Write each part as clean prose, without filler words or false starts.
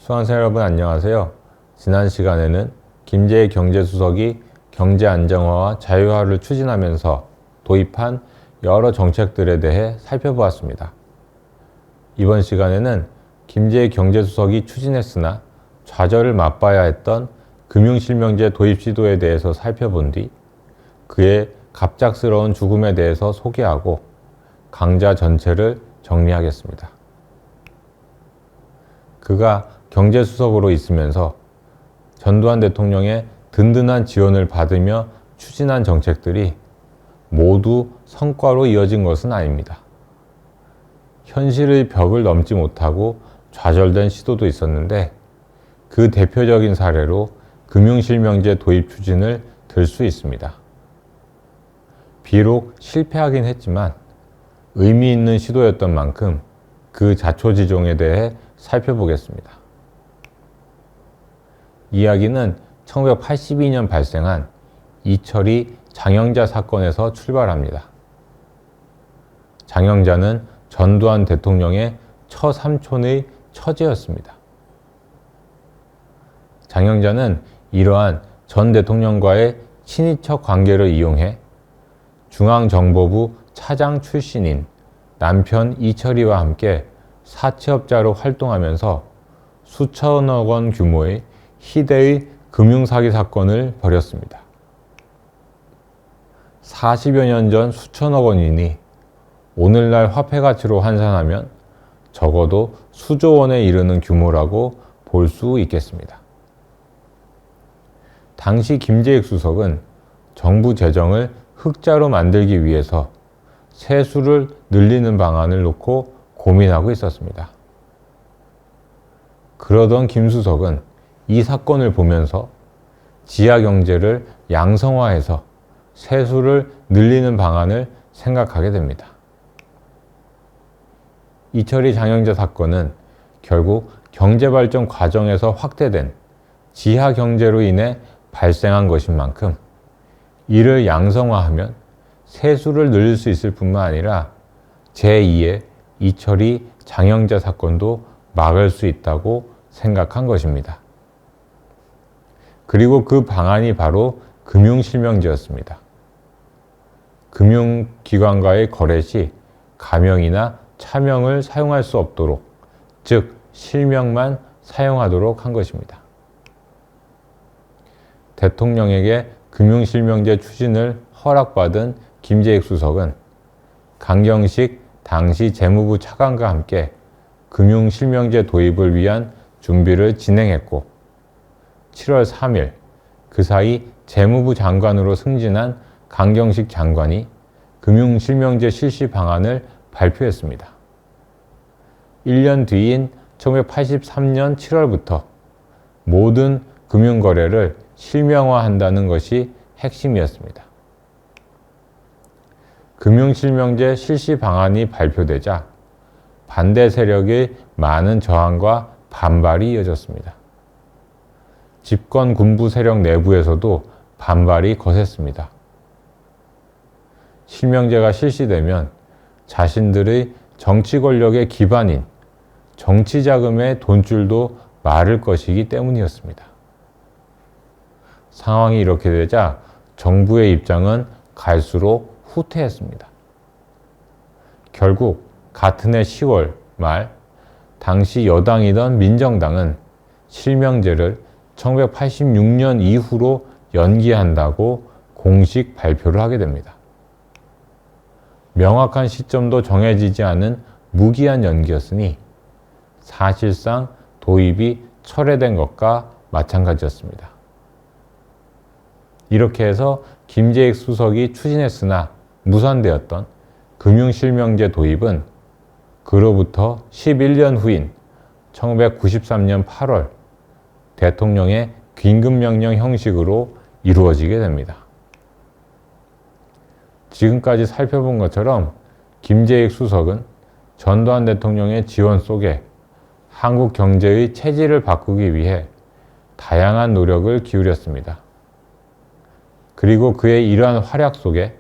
수강생 여러분 안녕하세요. 지난 시간에는 김재익 경제수석이 경제 안정화와 자유화를 추진하면서 도입한 여러 정책들에 대해 살펴보았습니다. 이번 시간에는 김재익 경제수석이 추진했으나 좌절을 맛봐야 했던 금융실명제 도입 시도에 대해서 살펴본 뒤 그의 갑작스러운 죽음에 대해서 소개하고 강좌 전체를 정리하겠습니다. 그가 경제수석으로 있으면서 전두환 대통령의 든든한 지원을 받으며 추진한 정책들이 모두 성과로 이어진 것은 아닙니다. 현실의 벽을 넘지 못하고 좌절된 시도도 있었는데 그 대표적인 사례로 금융실명제 도입 추진을 들 수 있습니다. 비록 실패하긴 했지만 의미 있는 시도였던 만큼 그 자초지종에 대해 살펴보겠습니다. 이야기는 1982년 발생한 이철이 장영자 사건에서 출발합니다. 장영자는 전두환 대통령의 처삼촌의 처제였습니다. 장영자는 이러한 전 대통령과의 친인척 관계를 이용해 중앙정보부 차장 출신인 남편 이철이와 함께 사채업자로 활동하면서 수천억 원 규모의 희대의 금융사기 사건을 벌였습니다. 40여 년 전 수천억 원이니 오늘날 화폐 가치로 환산하면 적어도 수조 원에 이르는 규모라고 볼 수 있겠습니다. 당시 김재익 수석은 정부 재정을 흑자로 만들기 위해서 세수를 늘리는 방안을 놓고 고민하고 있었습니다. 그러던 김 수석은 이 사건을 보면서 지하 경제를 양성화해서 세수를 늘리는 방안을 생각하게 됩니다. 이철이 장영자 사건은 결국 경제발전 과정에서 확대된 지하 경제로 인해 발생한 것인 만큼 이를 양성화하면 세수를 늘릴 수 있을 뿐만 아니라 제2의 이철이 장영자 사건도 막을 수 있다고 생각한 것입니다. 그리고 그 방안이 바로 금융실명제였습니다. 금융기관과의 거래 시 가명이나 차명을 사용할 수 없도록, 즉 실명만 사용하도록 한 것입니다. 대통령에게 금융실명제 추진을 허락받은 김재익 수석은 강경식 당시 재무부 차관과 함께 금융실명제 도입을 위한 준비를 진행했고 7월 3일 그 사이 재무부 장관으로 승진한 강경식 장관이 금융실명제 실시 방안을 발표했습니다. 1년 뒤인 1983년 7월부터 모든 금융거래를 실명화한다는 것이 핵심이었습니다. 금융실명제 실시 방안이 발표되자 반대 세력의 많은 저항과 반발이 이어졌습니다. 집권 군부 세력 내부에서도 반발이 거셌습니다. 실명제가 실시되면 자신들의 정치 권력의 기반인 정치 자금의 돈줄도 마를 것이기 때문이었습니다. 상황이 이렇게 되자 정부의 입장은 갈수록 후퇴했습니다. 결국 같은 해 10월 말 당시 여당이던 민정당은 실명제를 1986년 이후로 연기한다고 공식 발표를 하게 됩니다. 명확한 시점도 정해지지 않은 무기한 연기였으니 사실상 도입이 철회된 것과 마찬가지였습니다. 이렇게 해서 김재익 수석이 추진했으나 무산되었던 금융실명제 도입은 그로부터 11년 후인 1993년 8월 대통령의 긴급명령 형식으로 이루어지게 됩니다. 지금까지 살펴본 것처럼 김재익 수석은 전두환 대통령의 지원 속에 한국 경제의 체질을 바꾸기 위해 다양한 노력을 기울였습니다. 그리고 그의 이러한 활약 속에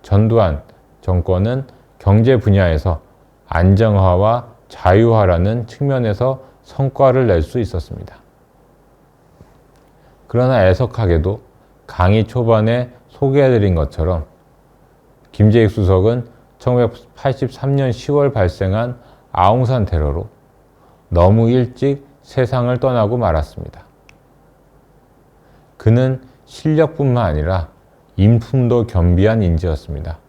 전두환 정권은 경제 분야에서 안정화와 자유화라는 측면에서 성과를 낼 수 있었습니다. 그러나 애석하게도 강의 초반에 소개해드린 것처럼 김재익 수석은 1983년 10월 발생한 아웅산 테러로 너무 일찍 세상을 떠나고 말았습니다. 그는 실력뿐만 아니라 인품도 겸비한 인재였습니다.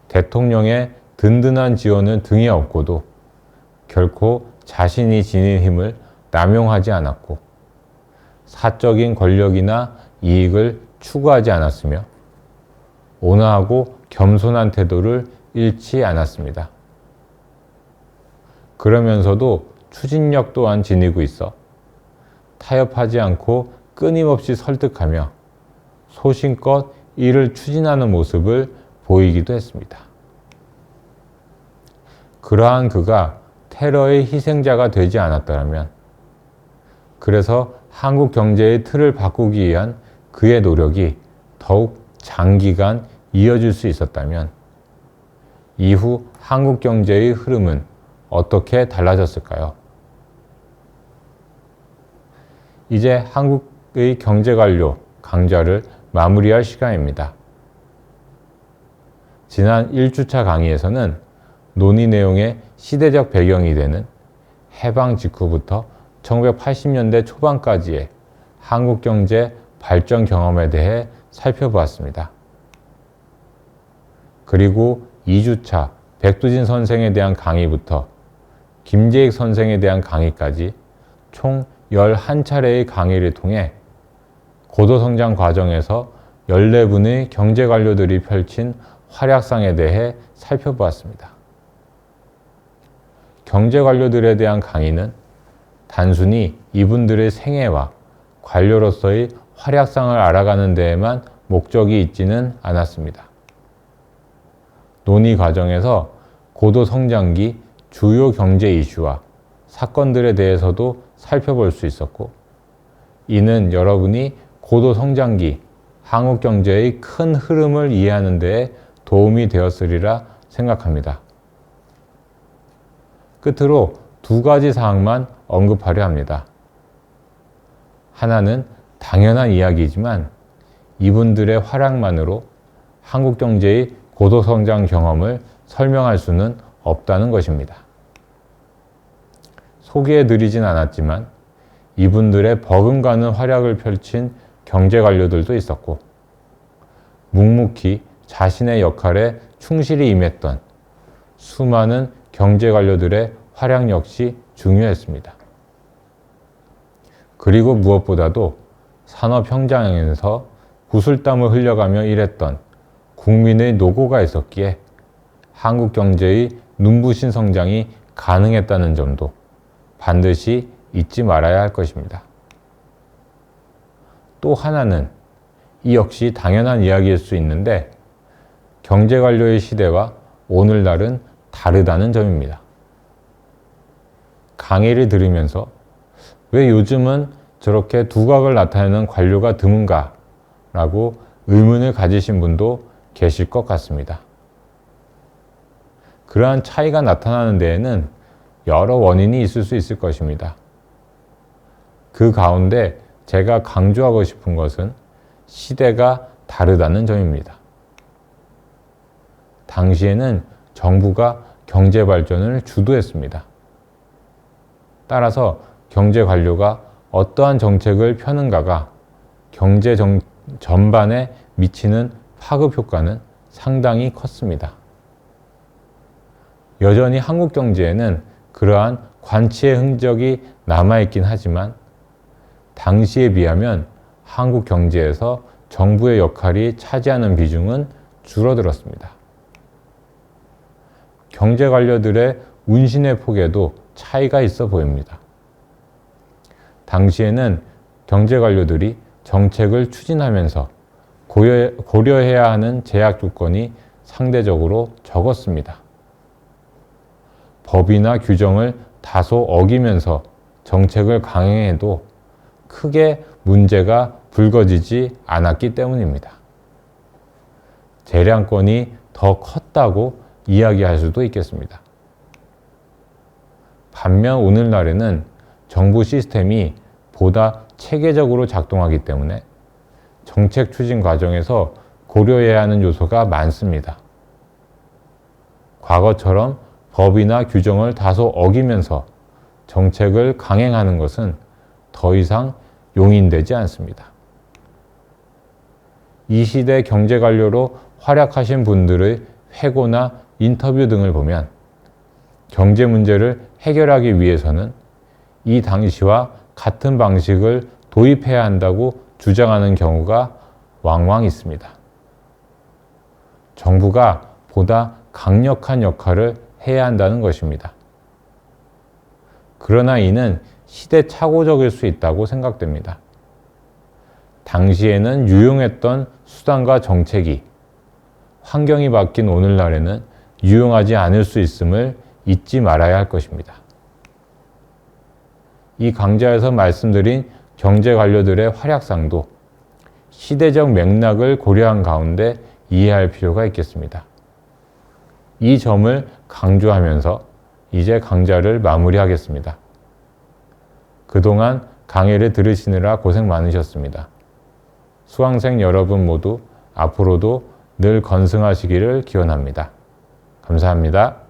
대통령의 든든한 지원을 등에 업고도 결코 자신이 지닌 힘을 남용하지 않았고 사적인 권력이나 이익을 추구하지 않았으며 온화하고 겸손한 태도를 잃지 않았습니다. 그러면서도 추진력 또한 지니고 있어 타협하지 않고 끊임없이 설득하며 소신껏 일을 추진하는 모습을 보이기도 했습니다. 그러한 그가 테러의 희생자가 되지 않았더라면, 그래서 한국 경제의 틀을 바꾸기 위한 그의 노력이 더욱 장기간 이어질 수 있었다면 이후 한국 경제의 흐름은 어떻게 달라졌을까요? 이제 한국의 경제관료 강좌를 마무리할 시간입니다. 지난 1주차 강의에서는 논의 내용의 시대적 배경이 되는 해방 직후부터 1980년대 초반까지의 한국 경제 발전 경험에 대해 살펴보았습니다. 그리고 2주차 백두진 선생에 대한 강의부터 김재익 선생에 대한 강의까지 총 11차례의 강의를 통해 고도성장 과정에서 14분의 경제관료들이 펼친 활약상에 대해 살펴보았습니다. 경제관료들에 대한 강의는 단순히 이분들의 생애와 관료로서의 활약상을 알아가는 데에만 목적이 있지는 않았습니다. 논의 과정에서 고도성장기 주요 경제 이슈와 사건들에 대해서도 살펴볼 수 있었고, 이는 여러분이 고도성장기 한국 경제의 큰 흐름을 이해하는 데에 도움이 되었으리라 생각합니다. 끝으로 두 가지 사항만 언급하려 합니다. 하나는 당연한 이야기이지만 이분들의 활약만으로 한국 경제의 고도성장 경험을 설명할 수는 없다는 것입니다. 소개해드리진 않았지만 이분들의 버금가는 활약을 펼친 경제관료들도 있었고, 묵묵히 자신의 역할에 충실히 임했던 수많은 경제관료들의 활약 역시 중요했습니다. 그리고 무엇보다도 산업 현장에서 구슬땀을 흘려가며 일했던 국민의 노고가 있었기에 한국 경제의 눈부신 성장이 가능했다는 점도 반드시 잊지 말아야 할 것입니다. 또 하나는 이 역시 당연한 이야기일 수 있는데 경제관료의 시대와 오늘날은 다르다는 점입니다. 강의를 들으면서 왜 요즘은 저렇게 두각을 나타내는 관료가 드문가? 라고 의문을 가지신 분도 계실 것 같습니다. 그러한 차이가 나타나는 데에는 여러 원인이 있을 수 있을 것입니다. 그 가운데 제가 강조하고 싶은 것은 시대가 다르다는 점입니다. 당시에는 정부가 경제 발전을 주도했습니다. 따라서 경제 관료가 어떠한 정책을 펴는가가 경제 전반에 미치는 파급 효과는 상당히 컸습니다. 여전히 한국 경제에는 그러한 관치의 흔적이 남아있긴 하지만 당시에 비하면 한국 경제에서 정부의 역할이 차지하는 비중은 줄어들었습니다. 경제 관료들의 운신의 폭에도 차이가 있어 보입니다. 당시에는 경제 관료들이 정책을 추진하면서 고려해야 하는 제약 조건이 상대적으로 적었습니다. 법이나 규정을 다소 어기면서 정책을 강행해도 크게 문제가 불거지지 않았기 때문입니다. 재량권이 더 컸다고 이야기할 수도 있겠습니다. 반면 오늘날에는 정부 시스템이 보다 체계적으로 작동하기 때문에 정책 추진 과정에서 고려해야 하는 요소가 많습니다. 과거처럼 법이나 규정을 다소 어기면서 정책을 강행하는 것은 더 이상 용인되지 않습니다. 이 시대 경제관료로 활약하신 분들의 회고나 인터뷰 등을 보면 경제 문제를 해결하기 위해서는 이 당시와 같은 방식을 도입해야 한다고 주장하는 경우가 왕왕 있습니다. 정부가 보다 강력한 역할을 해야 한다는 것입니다. 그러나 이는 시대착오적일 수 있다고 생각됩니다. 당시에는 유용했던 수단과 정책이 환경이 바뀐 오늘날에는 유용하지 않을 수 있음을 잊지 말아야 할 것입니다. 이 강좌에서 말씀드린 경제 관료들의 활약상도 시대적 맥락을 고려한 가운데 이해할 필요가 있겠습니다. 이 점을 강조하면서 이제 강좌를 마무리하겠습니다. 그동안 강의를 들으시느라 고생 많으셨습니다. 수강생 여러분 모두 앞으로도 늘 건승하시기를 기원합니다. 감사합니다.